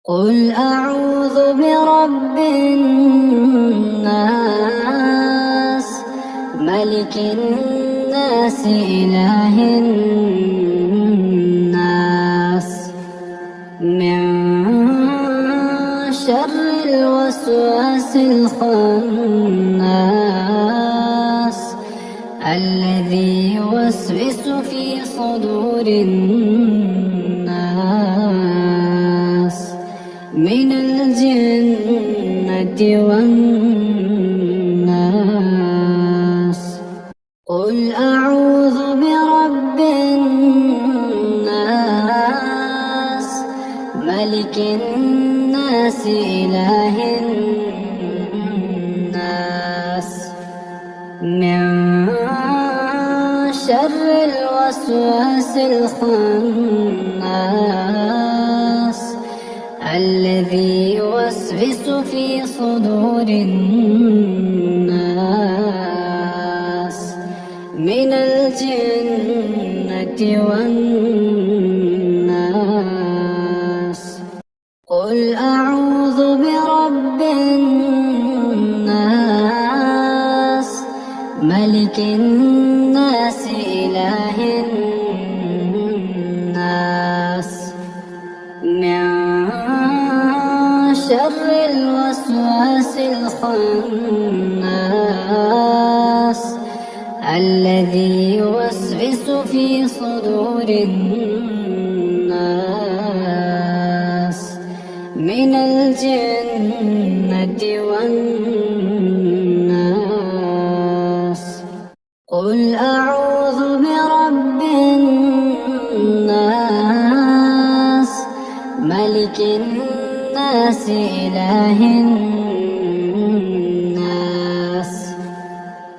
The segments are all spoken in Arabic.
قل أعوذ برب الناس ملك الناس إله الناس من شر الوسواس الخناس الذي يوسوس في صدور الناس من الجنة والناس. قل أعوذ برب الناس ملك الناس إله الناس من شر الوسواس الخناس الذي يوسوس في صدور الناس من الجنة والناس. قل أعوذ برب الناس ملك الناس إله الناس من شر الوسواس الخناس الذي يوسوس في صدور الناس من الجنة والناس. قل أعوذ برب الناس ملك الناس إله الناس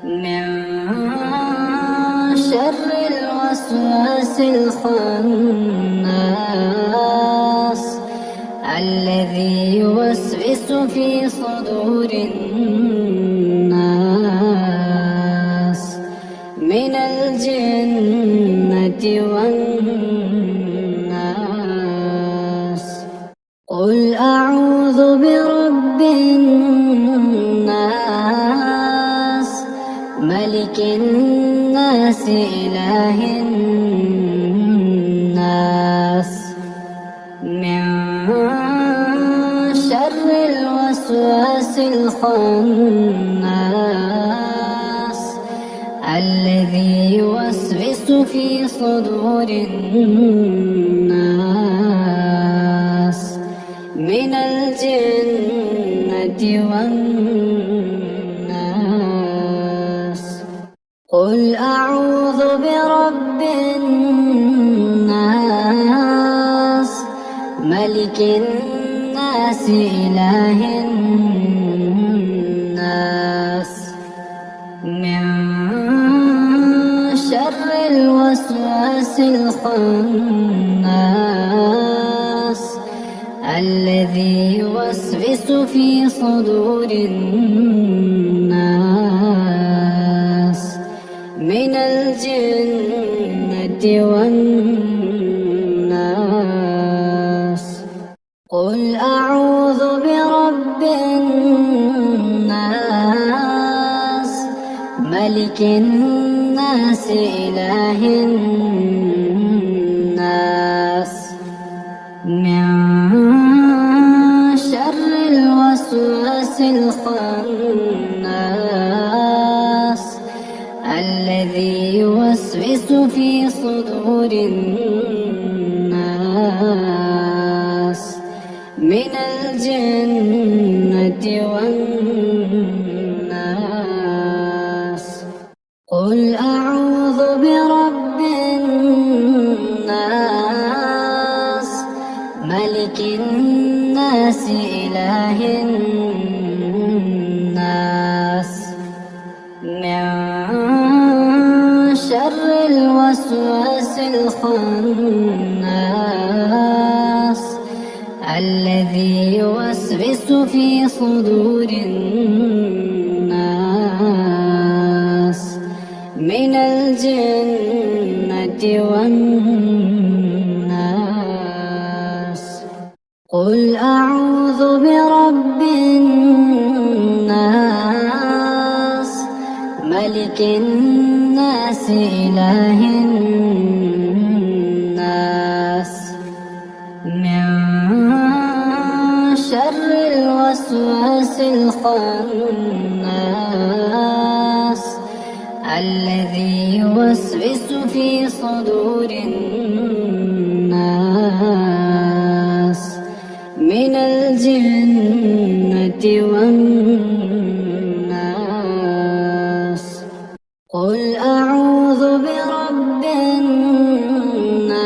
من شر الوسواس الخناس الذي يوسوس في صدور الناس من الجنة والناس. قل أعوذ برب الناس ملك الناس إله الناس من شر الوسواس الخناس الذي يوسوس في صدور الناس من الجنة والناس. قل أعوذ برب الناس ملك الناس إله الناس من شر الوسواس الخناس الذي يوسوس في صدور الناس من الجنة والناس. قل أعوذ برب الناس ملك الناس إله الناس من شر الوسواس الخناس الذي يوسوس في صدور الناس من الجنة والناس. قل أعوذ برب الناس ملك الناس إله الناس من شر الوسواس الخناس الذي يوسوس في صدور الناس من الجنة والناس. قل أعوذ برب الناس ملك الناس إله الناس من شر الوسواس الخناس الذي يوسوس في صدور الناس من الجنة والناس قل أعوذ برب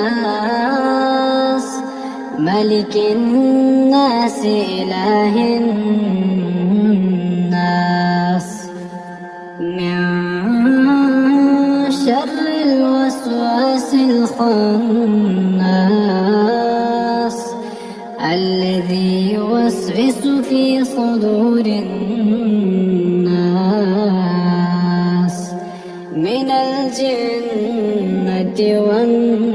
الناس ملك الناس إله الناس من شر الوسواس الخناس الذي يوسوس في صدور الناس من الجنة والناس